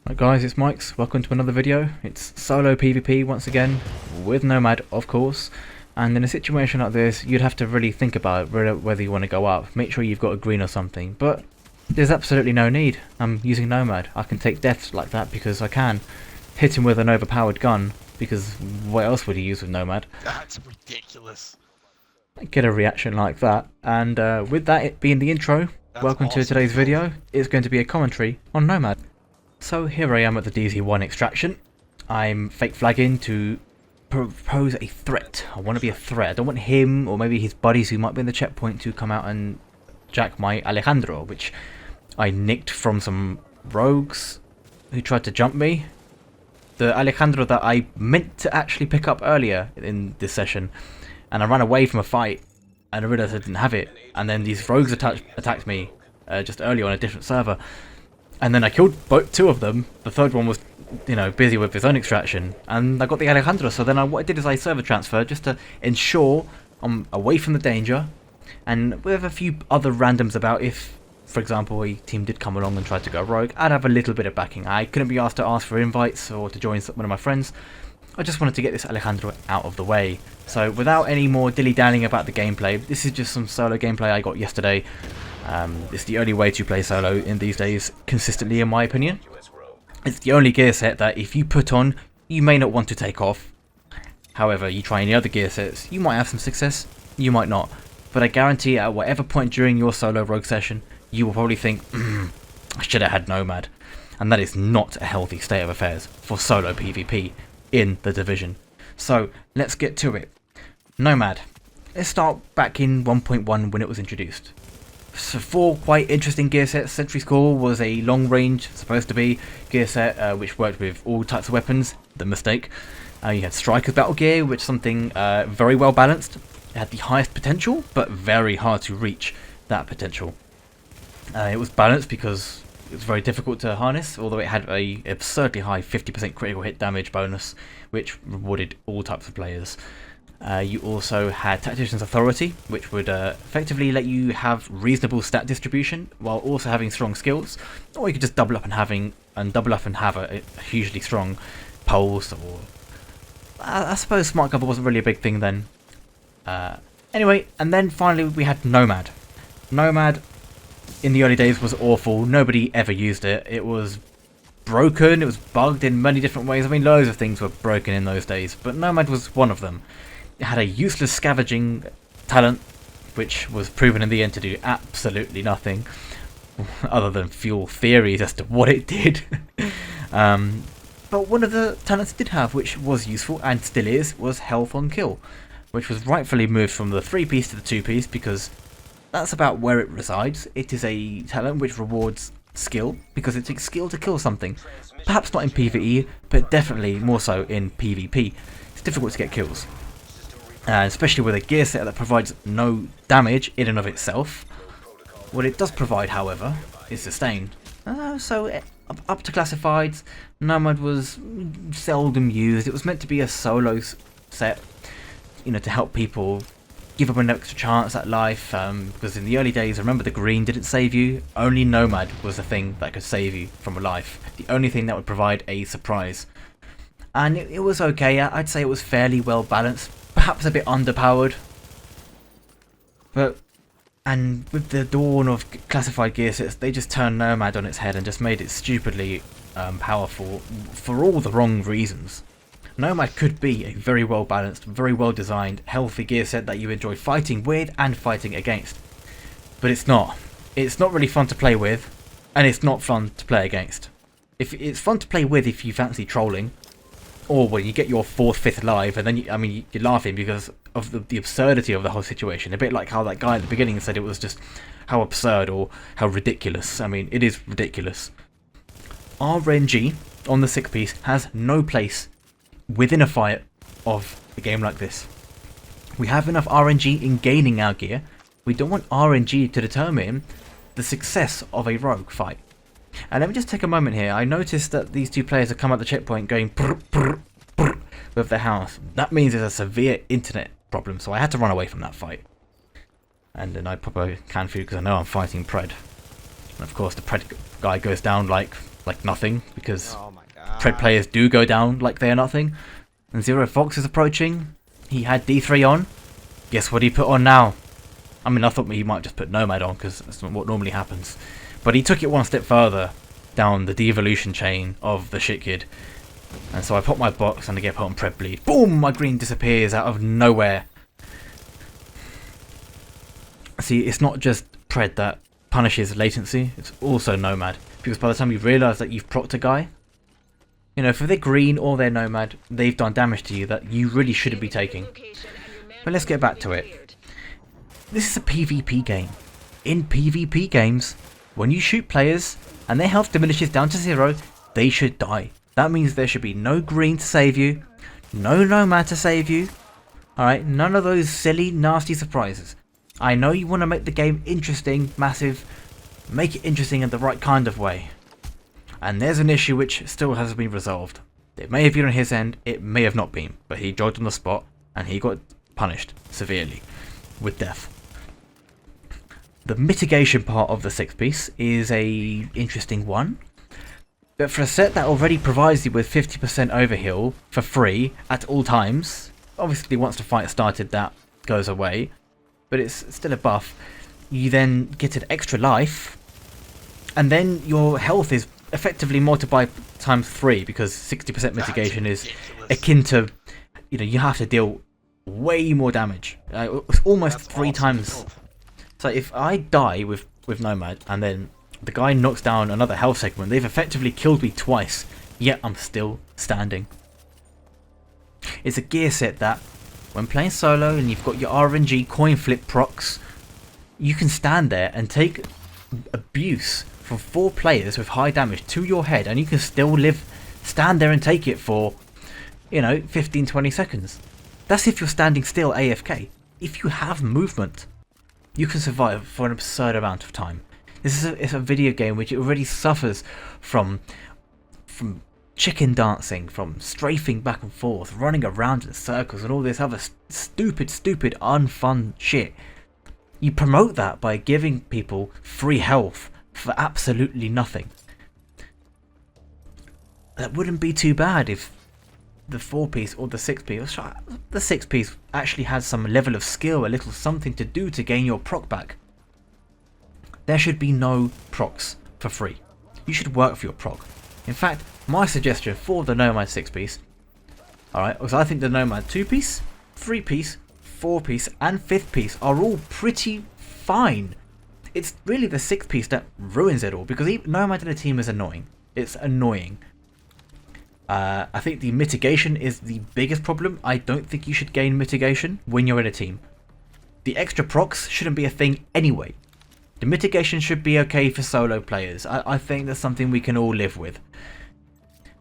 Hi guys, it's Mike's. Welcome to another video. It's solo PvP once again, with Nomad of course, and in a situation like this you'd have to really think about whether you want to go up. Make sure you've got a green or something, but there's absolutely no need. I'm using Nomad. I can take deaths like that because I can. Hit him with an overpowered gun, because what else would he use with Nomad? That's ridiculous. Get a reaction like that, and with that it being the intro, welcome to today's video. It's going to be a commentary on Nomad. So here I am at the DZ1 extraction. I'm fake flagging to propose a threat. I want to be a threat. I don't want him or maybe his buddies who might be in the checkpoint to come out and jack my Alejandro, which I nicked from some rogues who tried to jump me. The Alejandro that I meant to actually pick up earlier in this session, and I ran away from a fight and I realised I didn't have it, and then these rogues attacked me just earlier on a different server. And then I killed two of them. The third one was, busy with his own extraction. And I got the Alejandro. So then what I did is I server transferred just to ensure I'm away from the danger. And with a few other randoms about, if, for example, a team did come along and try to go rogue, I'd have a little bit of backing. I couldn't be asked to ask for invites or to join one of my friends. I just wanted to get this Alejandro out of the way. So without any more dilly-dallying about the gameplay, this is just some solo gameplay I got yesterday. It's the only way to play solo in these days, consistently in my opinion. It's the only gear set that if you put on, you may not want to take off. However, you try any other gear sets, you might have some success, you might not. But I guarantee at whatever point during your solo rogue session, you will probably think, I should have had Nomad. And that is not a healthy state of affairs for solo PvP in the Division. So, let's get to it. Nomad. Let's start back in 1.1 when it was introduced. So 4 quite interesting gear sets. Sentry Score was a long range, supposed to be, gear set which worked with all types of weapons. The mistake. You had Striker's Battle Gear, which is something very well balanced. It had the highest potential, but very hard to reach that potential. It was balanced because it was very difficult to harness, although it had a absurdly high 50% critical hit damage bonus, which rewarded all types of players. You also had Tactician's Authority, which would effectively let you have reasonable stat distribution while also having strong skills, or you could just double up and have a hugely strong pulse. Or I suppose smart cover wasn't really a big thing then. Anyway, and then finally we had Nomad. Nomad in the early days was awful. Nobody ever used it. It was broken. It was bugged in many different ways. I mean, loads of things were broken in those days, but Nomad was one of them. It had a useless scavenging talent, which was proven in the end to do absolutely nothing, other than fuel theories as to what it did. But one of the talents it did have, which was useful and still is, was Health on Kill, which was rightfully moved from the 3-piece to the 2-piece because that's about where it resides. It is a talent which rewards skill, because it takes skill to kill something. Perhaps not in PvE, but definitely more so in PvP. It's difficult to get kills. Especially with a gear set that provides no damage in and of itself. What it does provide, however, is sustain. So up to classifieds, Nomad was seldom used. It was meant to be a solo set, to help people give them an extra chance at life. Because in the early days, remember, the green didn't save you. Only Nomad was the thing that could save you from a life. The only thing that would provide a surprise. And it was okay. I'd say it was fairly well balanced. Perhaps a bit underpowered, and with the dawn of classified gear sets, they just turned Nomad on its head and just made it stupidly powerful for all the wrong reasons. Nomad could be a very well balanced, very well designed, healthy gear set that you enjoy fighting with and fighting against, but it's not. It's not really fun to play with, and it's not fun to play against. It's fun to play with if you fancy trolling. Or when you get your 4th, 5th live, and then you're laughing because of the absurdity of the whole situation. A bit like how that guy at the beginning said it was just how absurd or how ridiculous. I mean, it is ridiculous. RNG on the 6-piece has no place within a fight of a game like this. We have enough RNG in gaining our gear. We don't want RNG to determine the success of a rogue fight. And let me just take a moment here. I noticed that these two players have come at the checkpoint going brr, brr, brr, with their house. That means there's a severe internet problem, so I had to run away from that fight. And then I pop a can food because I know I'm fighting Pred. And of course the Pred guy goes down like like nothing, because Oh my god. Pred players do go down like they're nothing. And Zero Fox is approaching. He had D3 on. Guess what he put on now? I mean, I thought he might just put Nomad on, because that's not what normally happens. But he took it one step further down the devolution chain of the shit kid. And so I pop my box and I get put on Pred bleed. Boom! My green disappears out of nowhere. See, it's not just Pred that punishes latency, it's also Nomad. Because by the time you realise that you've procced a guy, you know, if they're green or they're Nomad, they've done damage to you that you really shouldn't be taking. But let's get back to it. This is a PvP game. In PvP games, when you shoot players and their health diminishes down to 0, they should die. That means there should be no green to save you, no Nomad to save you. Alright, none of those silly, nasty surprises. I know you want to make the game interesting, massive, make it interesting in the right kind of way. And there's an issue which still hasn't been resolved. It may have been on his end, it may have not been, but he jogged on the spot and he got punished severely with death. The mitigation part of the 6-piece is a interesting one. But for a set that already provides you with 50% overheal for free at all times, obviously once the fight started that goes away, but it's still a buff, you then get an extra life, and then your health is effectively multiplied times 3, because 60% mitigation is akin to, you know, you have to deal way more damage. It's almost 3 times. So if I die with Nomad and then the guy knocks down another health segment, they've effectively killed me twice, yet I'm still standing. It's a gear set that, when playing solo and you've got your RNG coin flip procs, you can stand there and take abuse from 4 players with high damage to your head, and you can still stand there and take it for, you know, 15-20 seconds. That's if you're standing still AFK. If you have movement, you can survive for an absurd amount of time. It's a video game which already suffers from chicken dancing, from strafing back and forth, running around in circles and all this other stupid, unfun shit. You promote that by giving people free health for absolutely nothing. That wouldn't be too bad if the 4-piece or the 6-piece, the 6-piece actually has some level of skill, a little something to do to gain your proc back. There should be no procs for free. You should work for your proc. In fact, my suggestion for the Nomad 6-piece, alright, was I think the Nomad 2-piece, 3-piece, 4-piece and 5th-piece are all pretty fine. It's really the 6-piece that ruins it all, because Nomad in a team is annoying. It's annoying. I think the mitigation is the biggest problem. I don't think you should gain mitigation when you're in a team. The extra procs shouldn't be a thing anyway. The mitigation should be okay for solo players. I think that's something we can all live with.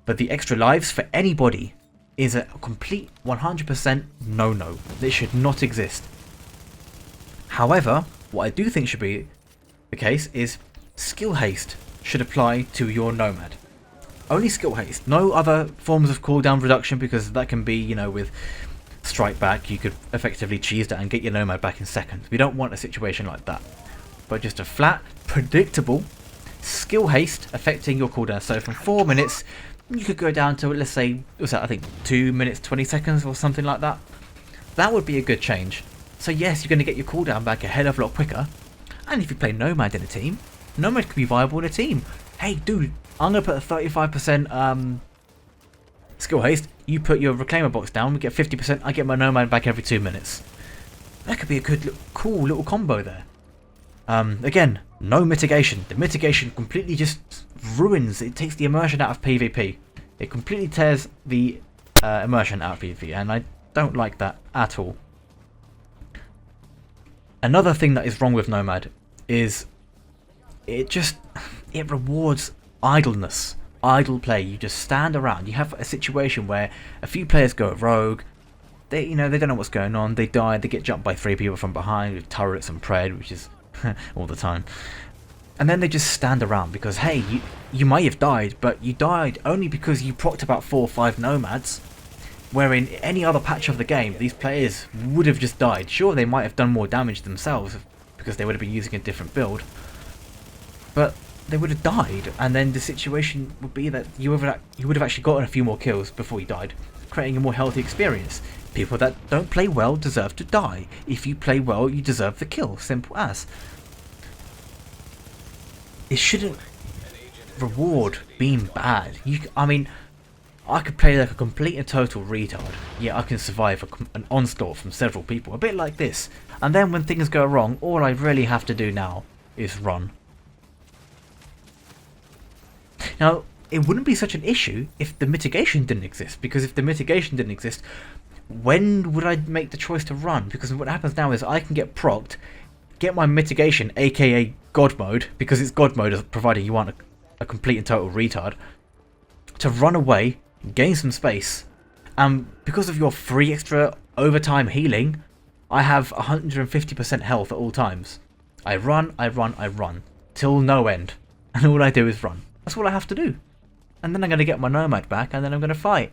But the extra lives for anybody is a complete 100% no-no. This should not exist. However, what I do think should be the case is skill haste should apply to your Nomad. Only skill haste. No other forms of cooldown reduction, because that can be, you know, with strike back, you could effectively cheese that and get your Nomad back in seconds. We don't want a situation like that. But just a flat, predictable skill haste affecting your cooldown. So from 4 minutes, you could go down to, let's say, what's that, I think 2 minutes 20 seconds or something like that. That would be a good change. So yes, you're going to get your cooldown back a hell of a lot quicker. And if you play Nomad in a team, Nomad could be viable in a team. Hey dude, I'm going to put a 35% skill haste, you put your reclaimer box down, we get 50%, I get my Nomad back every 2 minutes. That could be a good, cool little combo there. Again, no mitigation. The mitigation completely just ruins, it takes the immersion out of PvP. It completely tears the immersion out of PvP, and I don't like that at all. Another thing that is wrong with Nomad is it rewards idleness, idle play. You just stand around. You have a situation where a few players go rogue. They don't know what's going on. They die. They get jumped by 3 people from behind with turrets and pred, which is all the time. And then they just stand around because, hey, you may have died, but you died only because you procced about 4 or 5 nomads. Where in any other patch of the game, these players would have just died. Sure, they might have done more damage themselves because they would have been using a different build. But they would have died, and then the situation would be that you would have actually gotten a few more kills before you died, creating a more healthy experience. People that don't play well deserve to die. If you play well, you deserve the kill. Simple as. It shouldn't reward being bad. I mean, I could play like a complete and total retard, yet I can survive an onslaught from several people, a bit like this. And then when things go wrong, all I really have to do now is run. Now, it wouldn't be such an issue if the mitigation didn't exist, because if the mitigation didn't exist, when would I make the choice to run? Because what happens now is I can get procced, get my mitigation, aka God mode, because it's God mode provided you aren't a complete and total retard, to run away, gain some space, and because of your free extra overtime healing, I have 150% health at all times. I run, till no end, and all I do is run. That's all I have to do. And then I'm going to get my Nomad back, and then I'm going to fight.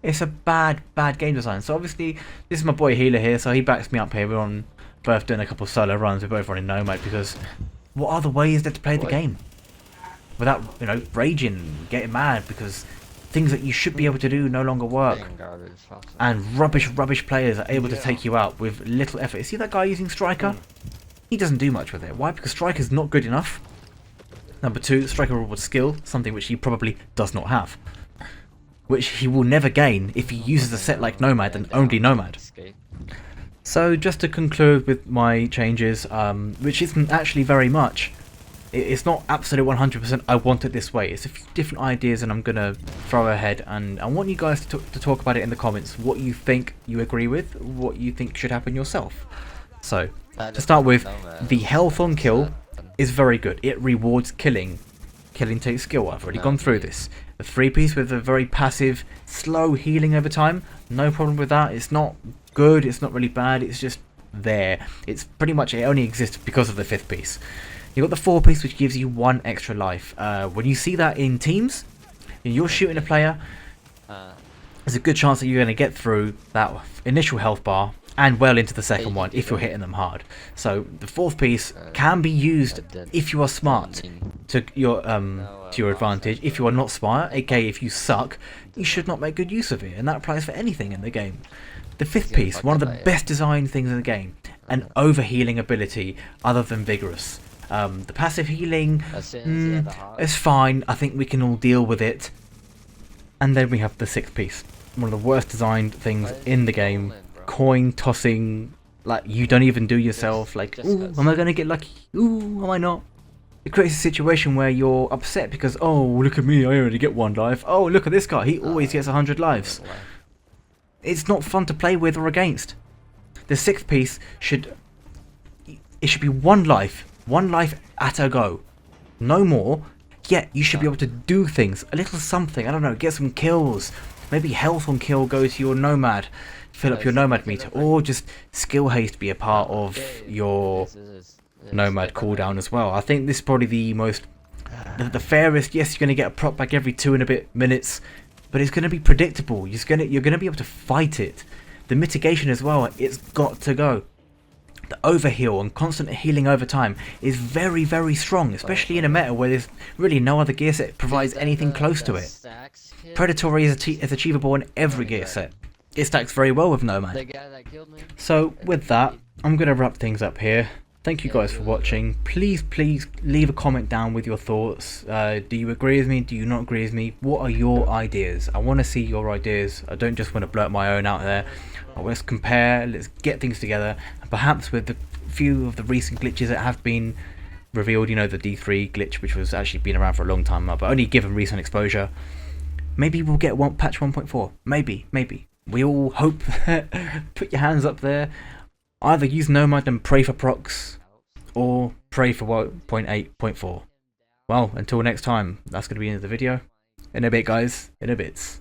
It's a bad game design. So obviously, this is my boy Healer here, so he backs me up here. We're on both doing a couple of solo runs. We're both running Nomad, because what other way is there to play the game? Without, you know, raging, getting mad, because things that you should be able to do no longer work. And rubbish players are able to take you out with little effort. You see that guy using Striker? He doesn't do much with it. Why? Because Striker's not good enough. Number 2, Striker rewards skill, something which he probably does not have. Which he will never gain if he uses a set like Nomad and only Nomad. So just to conclude with my changes, which isn't actually very much. It's not absolute 100% I want it this way. It's a few different ideas and I'm going to throw ahead, and I want you guys to talk about it in the comments. What you think you agree with, what you think should happen yourself. So, to start with, the health on kill is very good. It rewards killing. Killing takes skill. I've already gone through this. The 3-piece with a very passive, slow healing over time. No problem with that. It's not good. It's not really bad. It's just there. It's pretty much, it only exists because of the 5th piece. You've got the 4-piece, which gives you 1 extra life. When you see that in teams, and you're shooting a player, there's a good chance that you're going to get through that initial health bar and well into the second one if you're hitting them hard. So the 4th piece can be used if you are smart to your advantage. If you are not smart, aka if you suck, you should not make good use of it, and that applies for anything in the game. The 5th piece, one of the best designed things in the game, an overhealing ability other than vigorous. The passive healing, it's fine. I think we can all deal with it. And then we have the 6th piece, one of the worst designed things in the game. Coin tossing, like you don't even do yourself. Like, ooh, am I gonna get lucky? Ooh, am I not? It creates a situation where you're upset because, oh, look at me, I only get 1 life. Oh, look at this guy, he always gets 100 lives. It's not fun to play with or against. The 6th piece should be 1 life. 1 life at a go. No more. Yet you should be able to do things. A little something. I don't know. Get some kills. Maybe health on kill go to your Nomad. Fill up your Nomad meter. Or just skill haste be a part of your Nomad cooldown as well. I think this is probably the most... The fairest. Yes, you're going to get a prop back every 2 and a bit minutes. But it's going to be predictable. You're going to be able to fight it. The mitigation as well. It's got to go. The overheal and constant healing over time is very, very strong, especially in a meta where there's really no other gear set provides anything close to it. Predatory is achievable in every gear set. It stacks very well with Nomad. So with that, I'm going to wrap things up here. Thank you guys for watching. Please leave a comment down with your thoughts. Do you agree with me? Do you not agree with me? What are your ideas? I want to see your ideas. I don't just want to blurt my own out there. Let's compare, let's get things together, and perhaps with the few of the recent glitches that have been revealed, you know, the D3 glitch, which was actually been around for a long time now, but only given recent exposure, maybe we'll get patch 1.4. Maybe. We all hope. Put your hands up there. Either use Nomad and pray for procs, or pray for 0.8.4. Well, until next time, that's going to be the end of the video. In a bit, guys. In a bit.